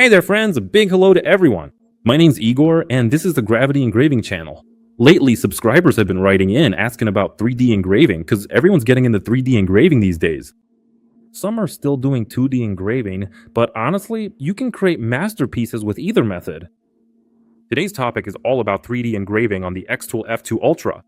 Hey there friends, a big hello to everyone. My name's Igor and this is the Gravity Engraving channel. Lately, subscribers have been writing in asking about 3D engraving because everyone's getting into 3D engraving these days. Some are still doing 2D engraving, but honestly, you can create masterpieces with either method. Today's topic is all about 3D engraving on the xTool F2 Ultra.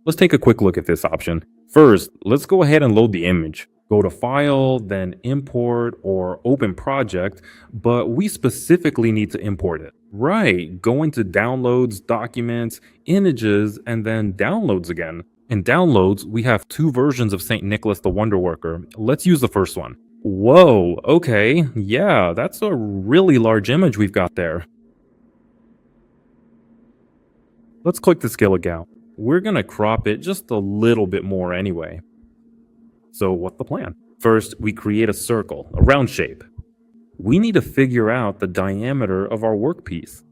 Let's take a quick look at this option. First, let's go ahead and load the image. Go to File, then Import or Open Project, but we specifically need to import it. Right, go into Downloads, Documents, Images, and then Downloads again. In Downloads, we have two versions of St. Nicholas the Wonder Worker. Let's use the first one. Whoa, okay, yeah, that's a really large image we've got there. Let's click the scale again. We're gonna crop it just a little bit more anyway. So what's the plan? First, we create a circle, a round shape. We need to figure out the diameter of our workpiece.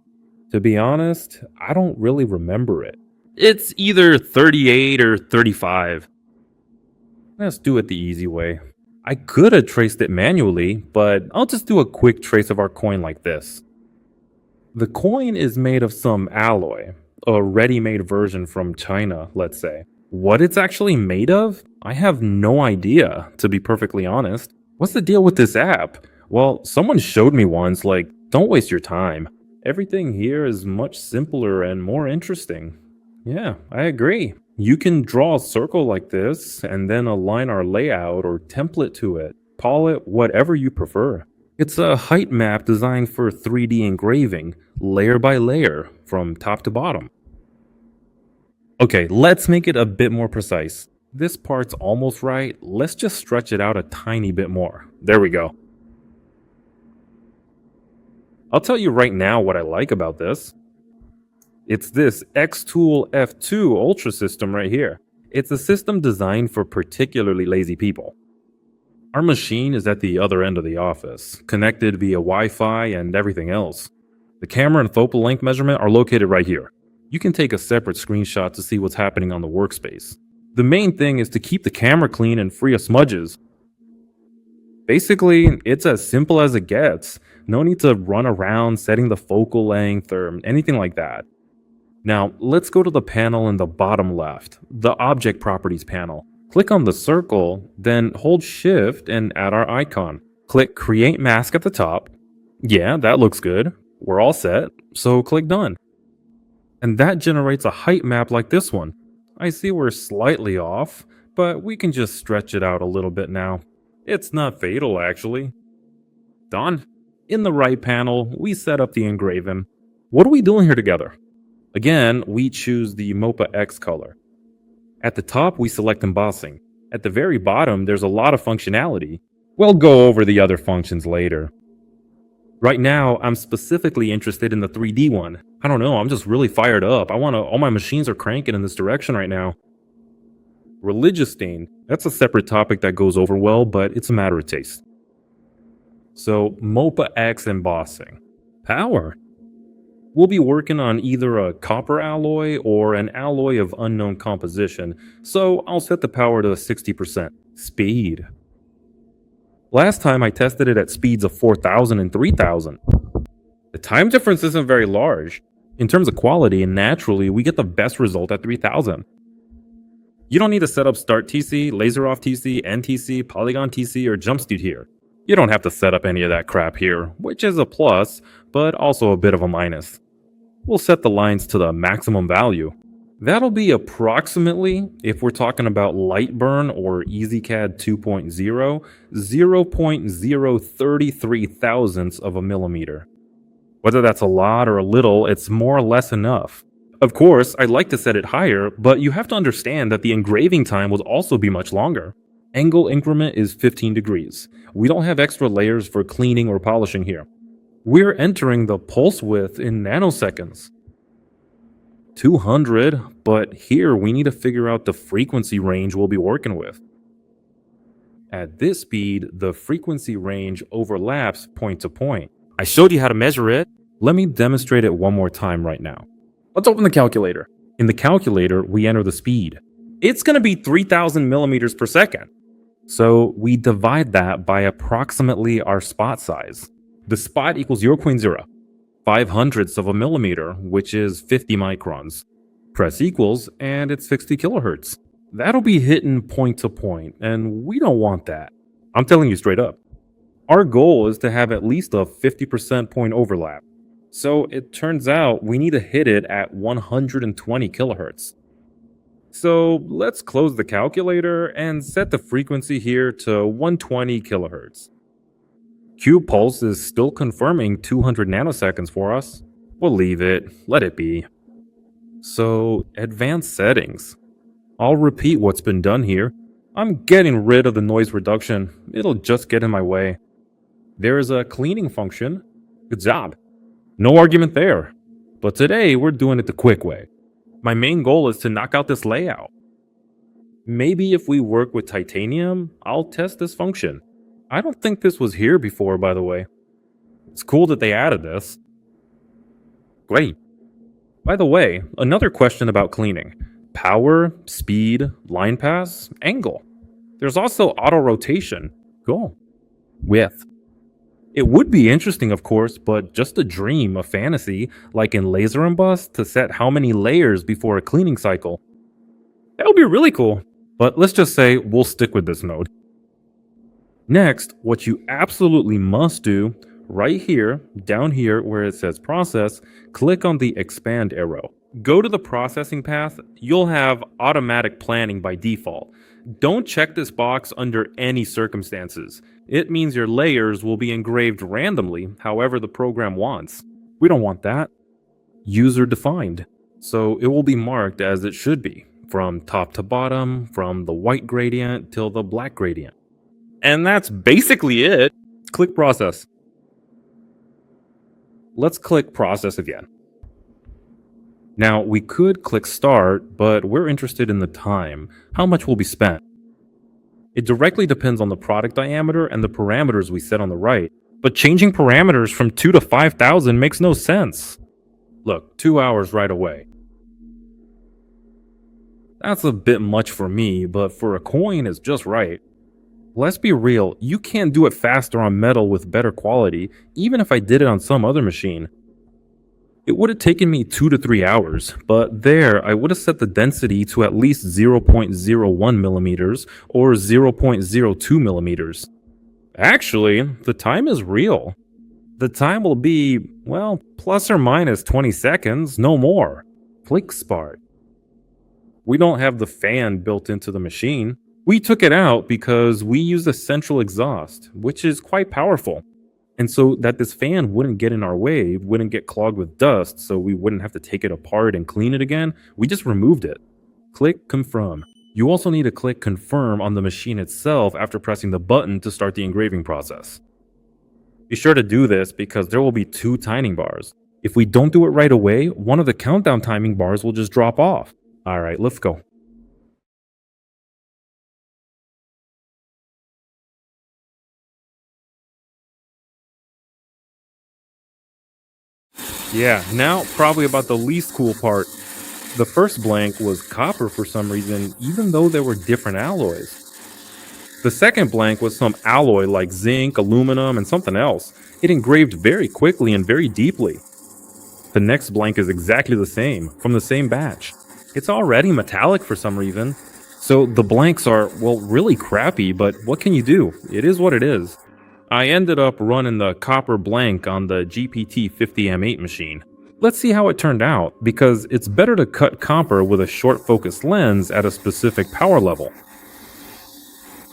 To be honest, I don't really remember it. It's either 38 or 35. Let's do it the easy way. I could have traced it manually, but I'll just do a quick trace of our coin like this. The coin is made of some alloy, a ready-made version from China, let's say. What it's actually made of? I have no idea, to be perfectly honest. What's the deal with this app? Well, someone showed me once, like, don't waste your time. Everything here is much simpler and more interesting. Yeah, I agree. You can draw a circle like this, and then align our layout or template to it. Call it whatever you prefer. It's a height map designed for 3D engraving, layer by layer, from top to bottom. Okay, let's make it a bit more precise. This part's almost right, let's just stretch it out a tiny bit more. There we go. I'll tell you right now what I like about this. It's this xTool F2 Ultra system right here. It's a system designed for particularly lazy people. Our machine is at the other end of the office, connected via Wi-Fi and everything else. The camera and focal length measurement are located right here. You can take a separate screenshot to see what's happening on the workspace. The main thing is to keep the camera clean and free of smudges. Basically, it's as simple as it gets. No need to run around setting the focal length or anything like that. Now, let's go to the panel in the bottom left, the Object Properties panel. Click on the circle, then hold Shift and add our icon. Click Create Mask at the top. Yeah, that looks good. We're all set, so click Done. And that generates a height map like this one. I see we're slightly off, but we can just stretch it out a little bit now. It's not fatal, actually. Done. In the right panel, we set up the engraving. What are we doing here together? Again, we choose the MOPA X color. At the top, we select embossing. At the very bottom, there's a lot of functionality. We'll go over the other functions later. Right now, I'm specifically interested in the 3D one. I don't know, I'm just really fired up. All my machines are cranking in this direction right now. Religious stain, that's a separate topic that goes over well, but it's a matter of taste. So, MOPA X embossing. Power. We'll be working on either a copper alloy or an alloy of unknown composition, so I'll set the power to 60%. Speed. Last time I tested it at speeds of 4,000 and 3,000. The time difference isn't very large. In terms of quality, naturally, we get the best result at 3,000. You don't need to set up Start TC, Laser Off TC, NTC, Polygon TC, or Jumpsuit here. You don't have to set up any of that crap here, which is a plus, but also a bit of a minus. We'll set the lines to the maximum value. That'll be approximately, if we're talking about Lightburn or EasyCAD 2.0, 0.033 thousandths of a millimeter. Whether that's a lot or a little, it's more or less enough. Of course, I'd like to set it higher, but you have to understand that the engraving time will also be much longer. Angle increment is 15 degrees. We don't have extra layers for cleaning or polishing here. We're entering the pulse width in nanoseconds. 200, but here we need to figure out the frequency range we'll be working with. At this speed, the frequency range overlaps point to point. I showed you how to measure it. Let me demonstrate it one more time right now. Let's open the calculator. In the calculator, we enter the speed. It's going to be 3,000 millimeters per second. So we divide that by approximately our spot size. The spot equals 0.05 hundredths of a millimeter, which is 50 microns. Press equals, and it's 60 kilohertz. That'll be hitting point to point, and we don't want that. I'm telling you straight up. Our goal is to have at least a 50% point overlap. So it turns out we need to hit it at 120 kilohertz. So let's close the calculator and set the frequency here to 120 kilohertz. Q pulse is still confirming 200 nanoseconds for us. We'll leave it, let it be. So, advanced settings. I'll repeat what's been done here. I'm getting rid of the noise reduction, it'll just get in my way. There is a cleaning function. Good job. No argument there. But today we're doing it the quick way. My main goal is to knock out this layout. Maybe if we work with titanium, I'll test this function. I don't think this was here before, by the way. It's cool that they added this. Great. By the way, another question about cleaning. Power, speed, line pass, angle. There's also auto rotation. Cool. Width. It would be interesting, of course, but just a dream, a fantasy, like in Laser and Bust, to set how many layers before a cleaning cycle. That would be really cool. But let's just say we'll stick with this node. Next, what you absolutely must do, right here, down here where it says process, click on the expand arrow. Go to the processing path, you'll have automatic planning by default. Don't check this box under any circumstances. It means your layers will be engraved randomly, however the program wants. We don't want that. User defined. So it will be marked as it should be, from top to bottom, from the white gradient till the black gradient. And that's basically it. Click process. Let's click process again. Now, we could click start, but we're interested in the time. How much will be spent? It directly depends on the product diameter and the parameters we set on the right, but changing parameters from 2 to 5,000 makes no sense. Look, 2 hours right away. That's a bit much for me, but for a coin it's just right. Let's be real, you can't do it faster on metal with better quality, even if I did it on some other machine. It would have taken me 2 to 3 hours, but there I would have set the density to at least 0.01 millimeters or 0.02 millimeters. Actually, the time is real. The time will be, well, plus or minus 20 seconds, no more. Click start. We don't have the fan built into the machine. We took it out because we use a central exhaust, which is quite powerful. And so that this fan wouldn't get in our way, wouldn't get clogged with dust, so we wouldn't have to take it apart and clean it again, we just removed it. Click confirm. You also need to click confirm on the machine itself after pressing the button to start the engraving process. Be sure to do this because there will be 2 timing bars. If we don't do it right away, one of the countdown timing bars will just drop off. Alright, let's go. Yeah, now probably about the least cool part. The first blank was copper for some reason, even though there were different alloys. The second blank was some alloy like zinc, aluminum, and something else. It engraved very quickly and very deeply. The next blank is exactly the same, from the same batch. It's already metallic for some reason. So the blanks are, well, really crappy, but what can you do? It is what it is. I ended up running the copper blank on the GPT-50M8 machine. Let's see how it turned out, because it's better to cut copper with a short focus lens at a specific power level.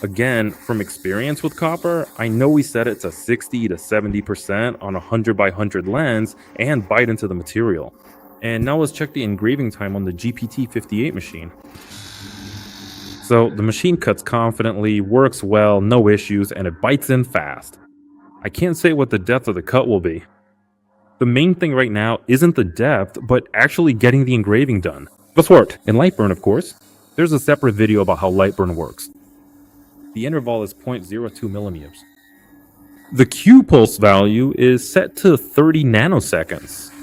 Again, from experience with copper, I know we set it to 60 to 70% on a 100 by 100 lens and bite into the material. And now let's check the engraving time on the GPT-58 machine. So the machine cuts confidently, works well, no issues, and it bites in fast. I can't say what the depth of the cut will be. The main thing right now isn't the depth, but actually getting the engraving done. Let's work. In Lightburn, of course. There's a separate video about how Lightburn works. The interval is 0.02 millimeters. The Q pulse value is set to 30 nanoseconds.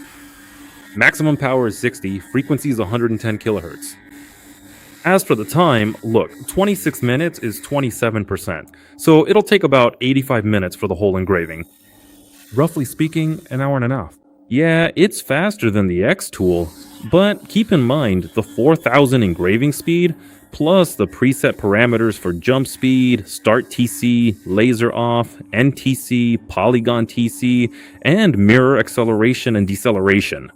Maximum power is 60, frequency is 110 kilohertz. As for the time, look, 26 minutes is 27%, so it'll take about 85 minutes for the whole engraving. Roughly speaking, an hour and a half. Yeah, it's faster than the xTool, but keep in mind the 4000 engraving speed plus the preset parameters for jump speed, start TC, laser off, NTC, polygon TC, and mirror acceleration and deceleration.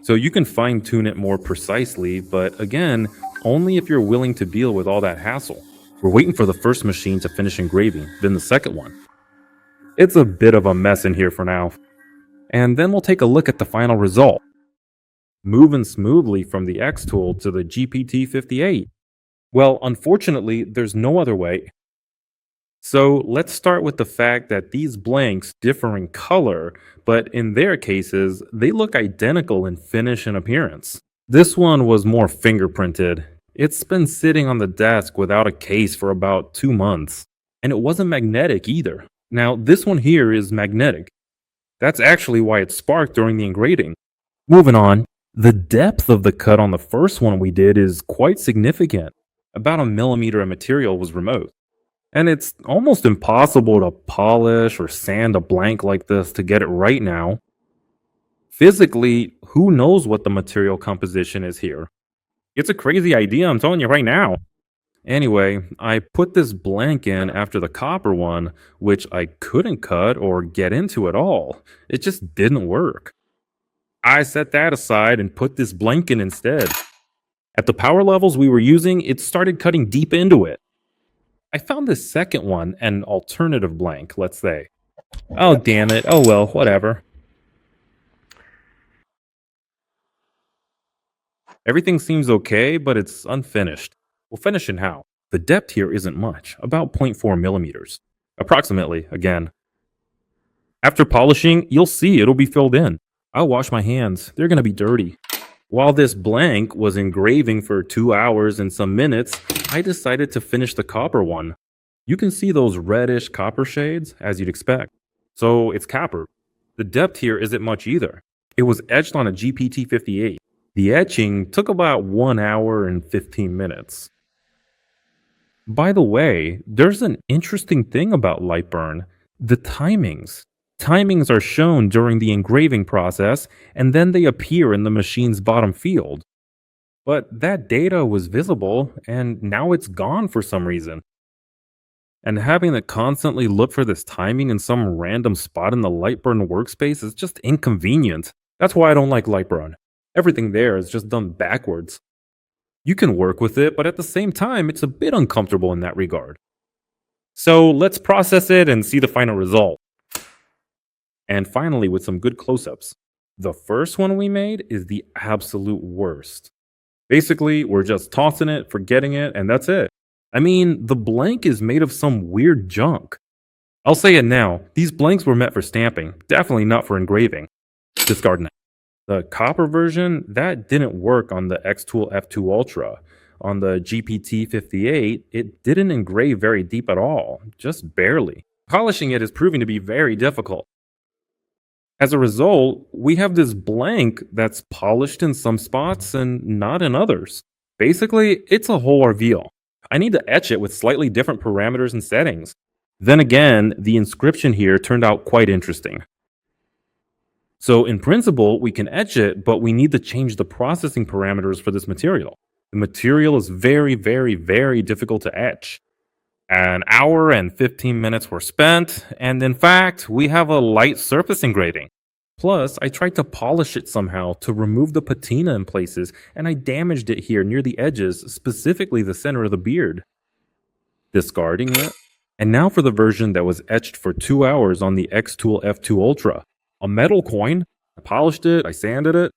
So you can fine tune it more precisely, but again, only if you're willing to deal with all that hassle. We're waiting for the first machine to finish engraving, then the second one. It's a bit of a mess in here for now. And then we'll take a look at the final result. Moving smoothly from the X tool to the GPT-58. Well, unfortunately, there's no other way. So let's start with the fact that these blanks differ in color, but in their cases, they look identical in finish and appearance. This one was more fingerprinted. It's been sitting on the desk without a case for about 2 months, and it wasn't magnetic either. Now, this one here is magnetic. That's actually why it sparked during the engraving. Moving on, the depth of the cut on the first one we did is quite significant. About a millimeter of material was removed. And it's almost impossible to polish or sand a blank like this to get it right now. Physically, who knows what the material composition is here? It's a crazy idea, I'm telling you right now. Anyway, I put this blank in after the copper one, which I couldn't cut or get into at all. It just didn't work. I set that aside and put this blank in instead. At the power levels we were using, it started cutting deep into it. I found this second one, an alternative blank, let's say. Oh, damn it. Oh, well, whatever. Everything seems okay, but it's unfinished. We'll finish in how? The depth here isn't much, about zero point 0.4 millimeters. Approximately, again. After polishing, you'll see it'll be filled in. I'll wash my hands, they're gonna be dirty. While this blank was engraving for 2 hours and some minutes, I decided to finish the copper one. You can see those reddish copper shades, as you'd expect. So it's copper. The depth here isn't much either. It was etched on a GPT-58. The etching took about 1 hour and 15 minutes. By the way, there's an interesting thing about Lightburn: the timings. Timings are shown during the engraving process, and then they appear in the machine's bottom field. But that data was visible, and now it's gone for some reason. And having to constantly look for this timing in some random spot in the Lightburn workspace is just inconvenient. That's why I don't like Lightburn. Everything there is just done backwards. You can work with it, but at the same time, it's a bit uncomfortable in that regard. So let's process it and see the final result. And finally, with some good close-ups. The first one we made is the absolute worst. Basically, we're just tossing it, forgetting it, and that's it. I mean, the blank is made of some weird junk. I'll say it now, these blanks were meant for stamping, definitely not for engraving. Discarding it. The copper version, that didn't work on the xTool F2 Ultra. On the GPT-58, it didn't engrave very deep at all, just barely. Polishing it is proving to be very difficult. As a result, we have this blank that's polished in some spots and not in others. Basically, it's a whole ordeal. I need to etch it with slightly different parameters and settings. Then again, the inscription here turned out quite interesting. So in principle, we can etch it, but we need to change the processing parameters for this material. The material is very, very, very difficult to etch. An hour and 15 minutes were spent, and in fact, we have a light surface engraving. Plus, I tried to polish it somehow to remove the patina in places, and I damaged it here near the edges, specifically the center of the beard. Discarding it. And now for the version that was etched for 2 hours on the xTool F2 Ultra. A metal coin. I polished it, I sanded it.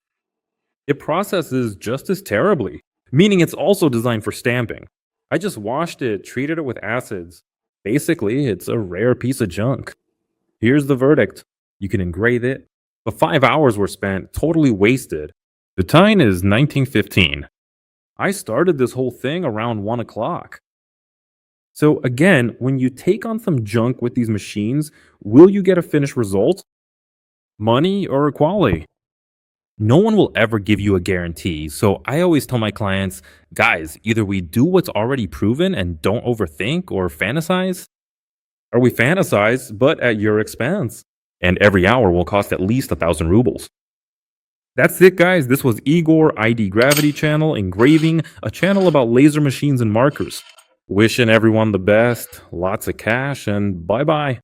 It processes just as terribly, meaning it's also designed for stamping. I just washed it, treated it with acids. Basically, it's a rare piece of junk. Here's the verdict. You can engrave it, but 5 hours were spent, totally wasted. The time is 1915. I started this whole thing around 1 o'clock. So again, when you take on some junk with these machines, will you get a finished result? Money or quality? No one will ever give you a guarantee, so I always tell my clients, guys, either we do what's already proven and don't overthink or fantasize, or we fantasize, but at your expense. and every hour will cost at least 1,000 rubles. That's it, guys. This was Igor, ID Gravity channel, Engraving, a channel about laser machines and markers. Wishing everyone the best, lots of cash, and bye bye.